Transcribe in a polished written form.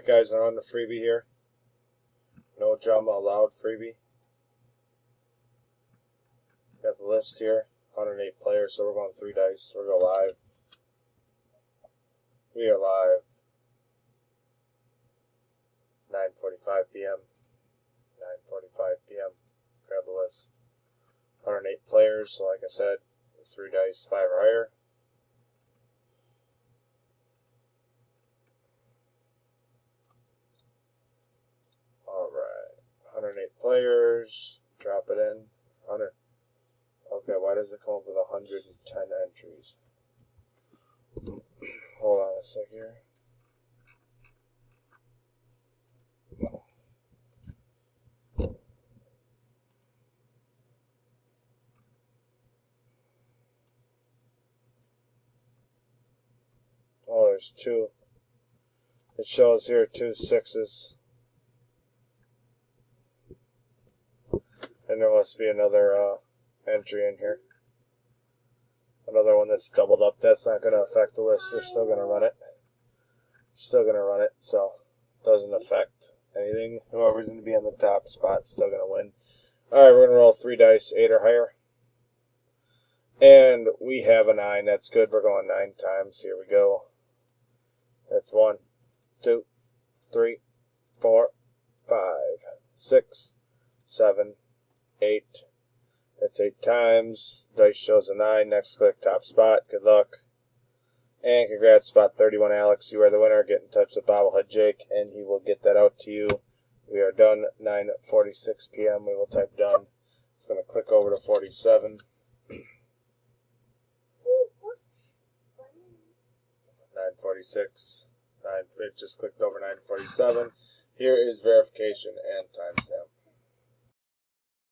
Alright guys, I'm on the freebie here. No drama allowed freebie. Got the list here. 108 players, so we're going 3 dice. We're going live. We are live. 9:45 p.m. 9:45 p.m. Grab the list. 108 players, so like I said, 3 dice, 5 or higher. Alright. 108 players. Drop it in. 100. Okay, why does it come up with 110 entries? Hold on a sec here. Oh, there's 2. It shows here 2 6s. And there must be another entry in here. Another one that's doubled up. That's not going to affect the list. We're still going to run it. Still going to run it, so it doesn't affect anything. Whoever's going to be on the top spot still going to win. Alright, we're going to roll 3 dice, 8 or higher. And we have a 9. That's good. We're going 9 times. Here we go. That's 1, 2, 3, 4, 5, 6, 7, 8. That's 8 times. Dice shows a 9. Next click top spot. Good luck. And congrats, spot 31, Alex. You are the winner. Get in touch with Bobblehead Jake, and he will get that out to you. We are done. 9:46 p.m. We will type done. It's going to click over to 47. 9:46. It just clicked over 9:47. Here is verification and timestamp.